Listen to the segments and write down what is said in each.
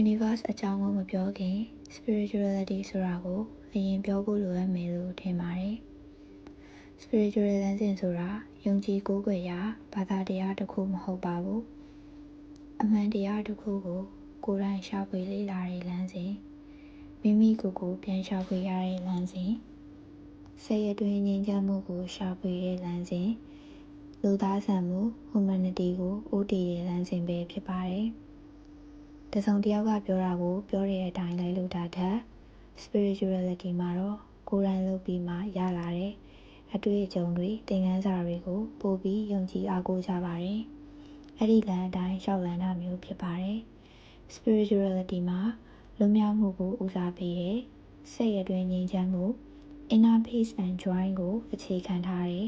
universe အကြောင်းကိုမပြောခင် spirituality ဆိုတာကိုအရင်ပြောဖို့လိုအပ်မယ်လို့ထင်ပါတယ်။ spiritual လမ်းစဉ်ဆိုတာယုံကြည်ကိုးကွယ်ရာဘာသာတရားတစ်ခုမဟုတ်ပါဘူး။အမှန်တရားတစ်ခုကိုကိုယ်တိုင်ရှာဖွေလေ့လာတဲ့လမ်းစဉ်မိမိကိုယ်ကိုပြန်ရှာဖွေရတဲ့လမ်းစဉ်စိတ်အတွင်းငြိမ်းချမ်းမှုကိုရှာဖွေတဲ့လမ်းစဉ်လူသားဆန်မှု humanity ကိုဦးတည်တဲ့လမ်းစဉ်ပဲဖြစ်ပါတယ်။တစုံတစ်ယောက်ကပြောတာကိုပြောတဲ့အတိုင်းလိုက်လုပ်တာထက် spirituality မှာတော့ကိုယ်တိုင်လုပ်ပြီးမှရလာတဲ့အတွေ့အကြုံတွေသင်ခန်းစာတွေကိုပို့ပြီးယုံကြည်အားကိုးကြပါတယ်။အဲ့ဒီလမ်းအတိုင်းလျှောက်လန်းတာမျိုးဖြစ်ပါတယ်။ spirituality မှာလွတ်မြောက်မှုကိုဦးစားပေးတဲ့စိတ်အတွင်းငြိမ်းချမ်းမှု inner peace and joy ကိုအခြေခံထားတဲ့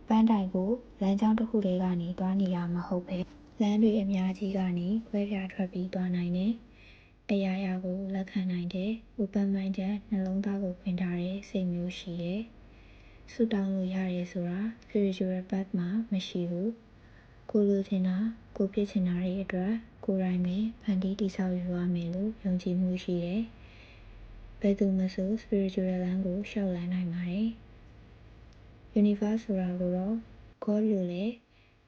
ပန်းတိုင်ကိုလမ်းကြောင်းတစ်ခုတည်းကနေသွားနေရမှာမဟုတ်ပဲလမ်းတွေအများကြီးကနေခွဲပြားထွက်ပြီးသွားနိုင်တယ်။အရာရာကိုလက်ခံနိုင်တဲ့ open minded နှလုံးသားကိုဖွင့်ထားတဲ့စိတ်မျိုးရှိတယ်။ဆုတောင်းလို့ရတယ်ဆိုတာ spiritual path မှာမရှိဘူး။ကိုလိုချင်တာကိုဖြစ်ချင်တာတွေအတွက်ကိုယ်တိုင်ပဲဖန်တီးတည်ဆောက်ယူရမယ်လို့ယုံကြည်မှုရှိတယ်။ဘယ်သူမဆို spiritual လမ်းကိုလျှောက်လန်းနိုင်ပါတယ်။ universe ဆိုတာကိုတော့ God လို့လည်း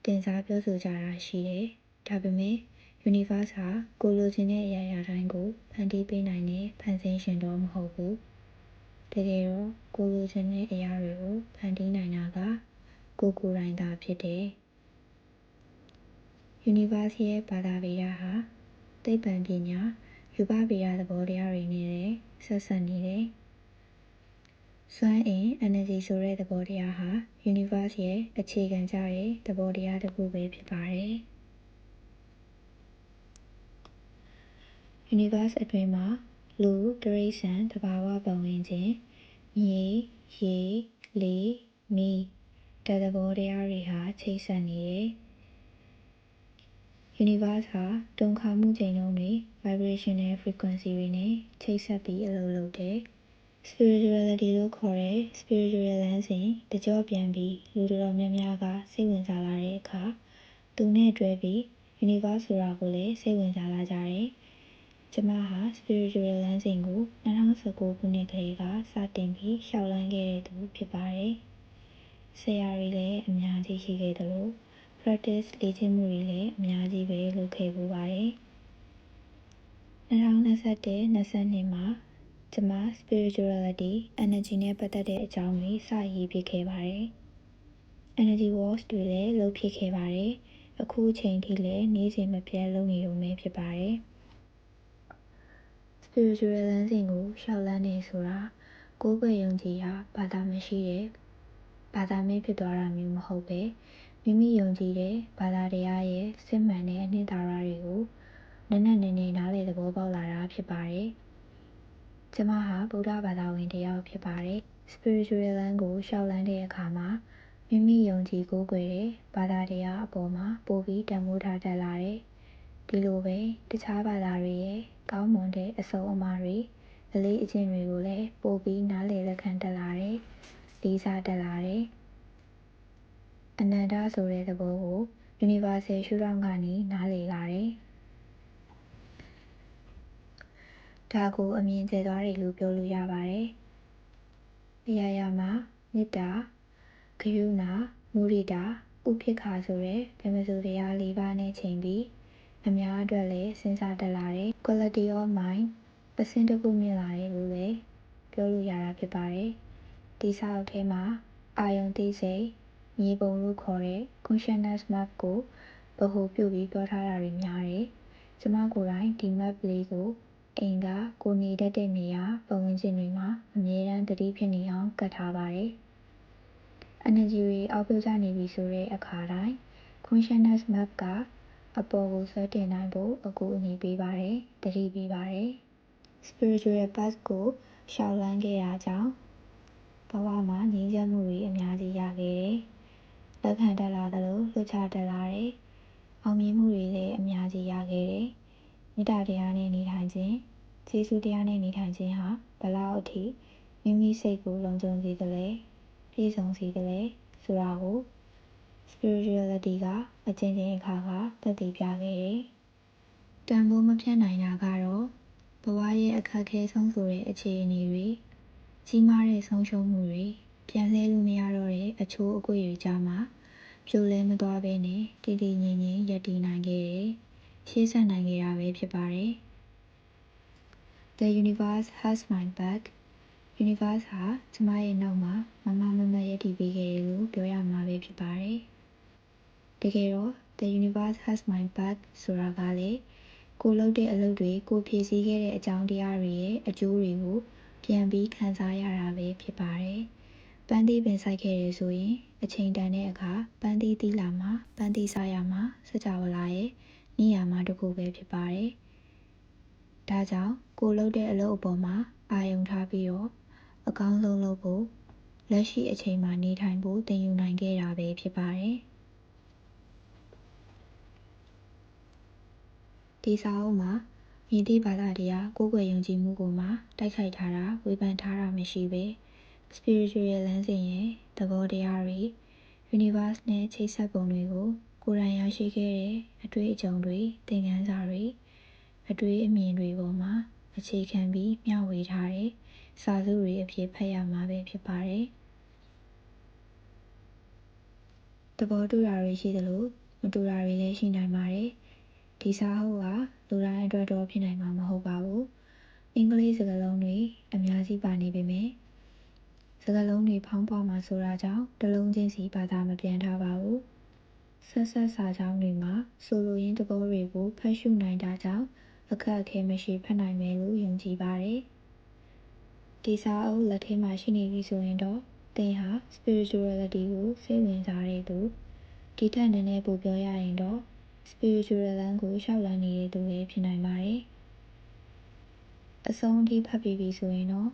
တင်စားပြောဆိုကြတာရှိတယ်။ဒါပေမဲ့ universe ဟာကိုလိုချင်တဲ့အရာရာတိုင်းကိုဖန်တီးပေးနိုင်တဲ့ဖန်ဆင်းရှင်တော့မဟုတ်ဘူး။တကယ်တော့ကိုလိုချင်တဲ့အရာတွေကိုဖန်တီးနိုင်တာကကိုယ်တိုင်သာဖြစ်တယ်။ universe ရဲ့ဘာသာဗေဒဟာသိပ္ပံပညာရူပဗေဒသဘောတရားတွေနဲ့လည်းဆက်စပ်နေတယ်။စွမ်းအင် energy ဆိုတဲ့သဘောတရားဟာ universe ရဲ့အခြေခံကျတဲ့သဘောတရားတစ်ခုပဲဖြစ်ပါတယ်။ universe အတွင်းမှာလူတိရစ္ဆာန်သဘာဝပတ်ဝန်းကျင်မြေရေလေမီးဓာတ်သဘောတရားတွေဟာချိတ်ဆက်နေတယ်။ universe ဟာတွန်းခါမှုချိန်နှုန်းတွေ vibrational frequency တွေနဲ့ချိတ်ဆက်ပြီးအလုပ်လုပ်တယ်။ spirituality လို့ခေါ်တဲ့ spiritual လမ်းစဉ်တကျော့ပြန်ပြီးလူတော်တော်များများကစိတ်ဝင်စားလာတဲ့အခါသူနဲ့တွဲပြီး universe ဆိုတာကိုလည်းစိတ်ဝင်စားလာကြတယ်။ကျမဟာ spiritual လမ်းစဉ်ကို2019ခုနှစ်ကလေးကစတင်ပြီးလျှောက်လန်းခဲ့တဲ့သူဖြစ်ပါတယ်။ဆရာတွေလည်းအများကြီးရှိခဲ့သလို practice လေ့ကျင့်မှုတွေလည်းအများကြီးပဲလုပ်ခဲ့ပူပါတယ်။2021-22မှာကျမ spirituality energy နဲ့ပတ်သက်တဲ့အကြောင်းတွေစရေးဖြစ်ခဲ့ပါတယ်။ energy works တွေလည်းလုပ်ဖြစ်ခဲ့ပါတယ်။အခုအချိန်ထိလည်းနေ့စဉ်မပြတ်လုပ်နေတုန်းပဲဖြစ်ပါတယ်။ spiritual လမ်းစဉ်ကိုလျှောက်လန်းနေဆိုတာကိုးကွယ်ယုံကြည်ရာဘာသာမရှိတဲ့ဘာသာမဲ့ဖြစ်သွားတာမျိုးမဟုတ်ပဲမိမိယုံကြည်တဲ့ဘာသာတရားရဲ့စစ်မှန်တဲ့အနှစ်သာရတွေကိုနည်းနည်းနားလည်သဘောပေါက်လာတာဖြစ်ပါတယ်။ကျမဟာဗုဒ္ဓဘာသာဝင်တစ်ယောက်ဖြစ်ပါတယ်။ spiritual လမ်းကိုလျှောက်လန်းတဲ့အခါမှာမိမိယုံကြည်ကိုးကွယ်တဲ့ဘာသာတရားအပေါ်မှာပိုပြီးတန်ဖိုးထားတတ်လာတယ်။ဒီလိုပဲတခြားဘာသာတွေရဲ့ကောင်းမွန်တဲ့အဆုံးအမတွေအလေးအကျင့်တွေကိုလည်းပိုပြီးနားလည်လက်ခံတတ်လာတယ်။လေးစားတတ်လာတယ်။အနန္တဆိုတဲ့သဘောကို universal ရှုထောင့်ကနေနားလည်လာတယ်။ဒါကိုအမြင်ကျယ်သွားတယ်လို့ပြောလို့ရပါတယ်။အရာရာမှာမေတ္တာဂရုဏာမုဒိတာဥပေက္ခဆိုတဲ့ဗြဟ္မစိုရတရား၄ပါးနဲ့ချိန်ပြီးအများအတွက်လည်းစဉ်းစားတတ်လာတယ်။ quality of mind အဆင့်တစ်ခုမြင့်လာတယ်လို့လည်းပြောလို့ရတာဖြစ်ပါတယ်။ဒီစာအုပ်ထဲမှာအာယုံသိစိတ်မြေပုံလို့ခေါ်တဲ့ consciousness map ကိုဗဟိုပြုပြီးပြောထားတာတွေများတယ်။ကျမကိုယ်တိုင်ဒီ map လေးကိုအိမ်ကကိုနေတတ်တဲ့နေရာပတ်ဝန်းကျင်တွေမှာအမြဲတမ်းသတိဖြစ်နေအောင်ကပ်ထားပါတယ်။ energy တွေအောက်ပြုတ်ကျနေပြီဆိုတဲ့အခါတိုင်း consciousness map ကအပေါ်ကိုဆွဲတင်နိုင်ဖို့အကူအညီပေးပါတယ်။သတိပေးပါတယ်။ spiritual path ကိုလျှောက်လန်းခဲ့တာကြောင့်ဘဝမှာငြိမ်းချမ်းမှုတွေအများကြီးရခဲ့တယ်။လက်ခံတတ်လာသလိုလွတ်ချတတ်လာတယ်။အောင်မြင်မှုတွေလည်းအများကြီးရခဲ့တယ်။မေတ္တာတရားနဲ့နေထိုင်ခြင်းကျေးဇူးတရားနဲ့နေထိုင်ခြင်းဟာဘယ်လောက်အထိမိမိစိတ်ကိုလုံခြုံစေသလဲပြည့်စုံစေသလဲဆိုတာကို spirituality ကအကျဉ်းချင်းအခါသက်သေပြခဲ့တယ် တန်ဖိုးမဖြတ်နိုင်တာကတော့ဘဝရဲ့အခက်အခဲဆုံးဆိုတဲ့အခြေအနေတွေကြီးမားတဲ့ဆုံးရှုံးမှုတွေပြန်လှည့်လို့မရတော့တဲ့အချိုးအကွေ့တွေကြားမှာပြိုလဲမသွားဘဲနဲ့တည်တည်ငြိမ်ငြိမ်ရပ်တည်နိုင်ခဲ့တယ်ရှေ့ဆက်နိုင်ခဲ့တာပဲဖြစ်ပါတယ် The universe has my back universe ဟာကျမရဲ့နောက်မှာမမရပ်တည်ပေးခဲ့တယ်လို့ပြောရမှာပဲဖြစ်ပါတယ်တကယ်တော့ The universe has my back ဆိုတာကလည်းကိုလုပ်တဲ့အလုပ်တွေကိုဖြည့်ဆည်းခဲ့တဲ့အကြောင်းတရားတွေရဲ့အကျိုးတွေကိုပြန်ပြီးခံစားရတာပဲဖြစ်ပါတယ်ပန်းသီးပင်စိုက်ခဲ့တယ်ဆိုရင်အချိန်တန်တဲ့အခါပန်းသီးသီးလာမှာပန်းသီးစားရမှာစကြဝဠာရဲ့နိယာမတစ်ခုပဲဖြစ်ပါတယ်ဒါကြောင့်ကိုလုပ်တဲ့အလုပ်အပေါ်မှာအာရုံထားပြီးတော့အကောင်းဆုံးလုပ်ဖို့လက်ရှိအချိန်မှာနေထိုင်ဖို့သင်ယူနိုင်ခဲ့တာပဲဖြစ်ပါတယ်ဒီစာအုပ်မှာမည်သည့်ဘာသာတရားကိုးကွယ်ယုံကြည်မှုကိုမှတိုက်ခိုက်ထားတာဝေဖန်ထားတာမရှိဘဲ spiritual လမ်းစဉ်ရဲ့သဘောတရားတွေ universe နဲ့ချိတ်ဆက်ပုံတွေကိုကိုယ်တိုင်ရရှိခဲ့တဲ့အတွေ့အကြုံတွေသင်ခန်းစာတွေအတွေးအမြင်တွေပေါ်မှာအခြေခံပြီးမျှဝေထားတဲ့စာစုတွေအဖြစ်ဖတ်ရမှာပဲဖြစ်ပါတယ်သဘောတူတာတွေရှိသလိုမတူတာတွေလည်းရှိနိုင်ပါတယ်ဒီစာအုပ်ကလူတိုင်းအတွက်တော့ဖြစ်နိုင်မှာမဟုတ်ပါဘူးအင်္ဂလိပ်စကားလုံးတွေအများကြီးပါနေပေမယ့်စကားလုံးတွေဖောင်းပွမှာဆိုတာကြောင့်တစ်လုံးချင်းစီဘာသာမပြန်ထားပါဘူးဆက်စာကြောင်းတွေမှာဆိုလိုရင်းသဘောတွေကိုဖတ်ရှုနိုင်တာကြောင့်အခက်အခဲမရှိဖတ်နိုင်မယ်လို့ယုံကြည်ပါတယ်ဒီစာအုပ်လက်ထဲမှာရှိနေပြီဆိုရင်တော့သင်ဟာ spirituality ကိုစိတ်ဝင်စားတဲ့သူဒီထက်နည်းနည်းပိုပြောရရင်တော့ spiritual လမ်းကိုရှောက်လန်းနေတဲ့သူလည်းဖြစ်နိုင်ပါတယ်အဆုံးအထိဖတ်ပြီးပြီဆိုရင်တော့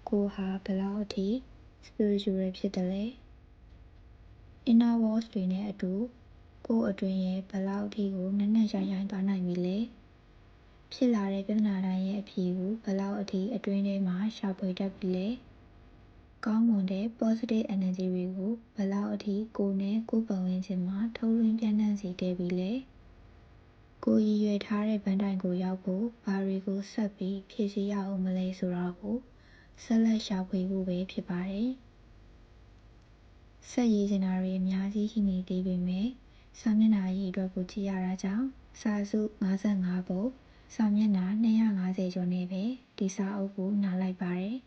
ကိုဟာဘယ်လောက်အထိ spiritual ဖြစ်တယ်လဲ inner voice တွေနဲ့အတူကိုယ့်အတွင်းရဲ့ဘယ်လောက်အထိကိုနက်နက်ရှိုင်းသွားနိုင်ပြီလဲဖြစ်လာတဲ့ပြဿနာတိုင်းရဲ့အဖြေကိုဘယ်လောက်အထိအတွင်းထဲမှာရှာဖွေတတ်ပြီလဲကောင်းမွန်တဲ့ positive energy တွေကိုဘယ်လောက်အထိကိုယ်နဲ့ကိုယ်ပတ်ဝန်းကျင်မှာထုတ်လွှင့်ပြန့်နှံ့စေခဲ့ပြီလဲကိုရည်ရွယ်ထားတဲ့ပန်းတိုင်ကိုရောက်ဖို့ဘာတွေကိုဆက်ပြီးဖြည့်ဆည်းရအောင်မလဲဆိုတာကိုဆက်လက်ရှာဖွေဖို့ပဲဖြစ်ပါတယ်ဆက်ရေးချင်တာတွေအများကြီးရှိနေသေးပေမယ့်စာမျက်နှာအရေအတွက်ကိုကြည့်ရတာကြောင့်စာစု55ပုဒ်စာမျက်နှာ250ကျော်နဲ့ပဲဒီစာအုပ်ကိုနားလိုက်ပါတယ်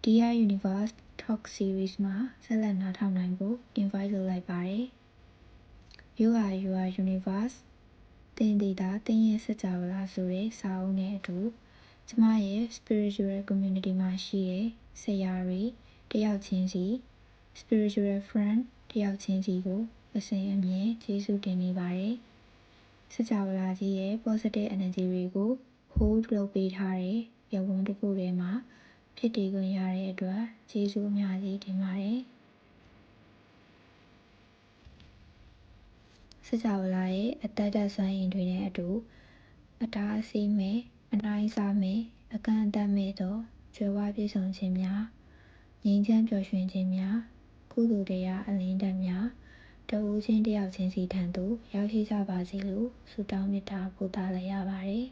Dear Universe Talk Series မှာဆက်လက်နားထောင်နိုင်ဖို့ invite လုပ်လိုက်ပါတယ် You are your universe သင်သည်သာသင်ရဲ့စကြဝဠာဆိုတဲ့စာအုပ်နဲ့အတူကျမရဲ့ spiritual community မှာရှိတဲ့ဆရာတွေတယောက်ချင်းစီ spiritual friend တယောက်ချင်းစီကိုအစဉ်အမြဲကျေးဇူးတင်နေပါတယ်စကြဝဠာကြီးရဲ့ positive energy တွေကို hold လုပ်ပေးထားတဲ့ရုပ်ဝန်းတစ်ခုထဲမှာဖြစ်တည်ခွင့်ရတဲ့အတွက်ကျေးဇူးအများကြီးတင်ပါတယ်စကြဝဠာရဲ့အတ္တစွမ်းအင်တွေနဲ့အတူအတားအဆီးမဲ့အနှိုင်းအစားမဲ့အကန့်အသတ်မဲ့သောကြွယ်ဝပြည့်စုံခြင်းများငြိမ်းချမ်းပျော်ရွှင်ခြင်းများကုသိုလ်တရားအလင်းတန်းများတစ်ဦးချင်းတစ်ယောက်ချင်းစီထံသို့ရောက်ရှိကြပါစေလို့ဆုတောင်းမေတ္တာပို့သလိုက်ရပါတယ်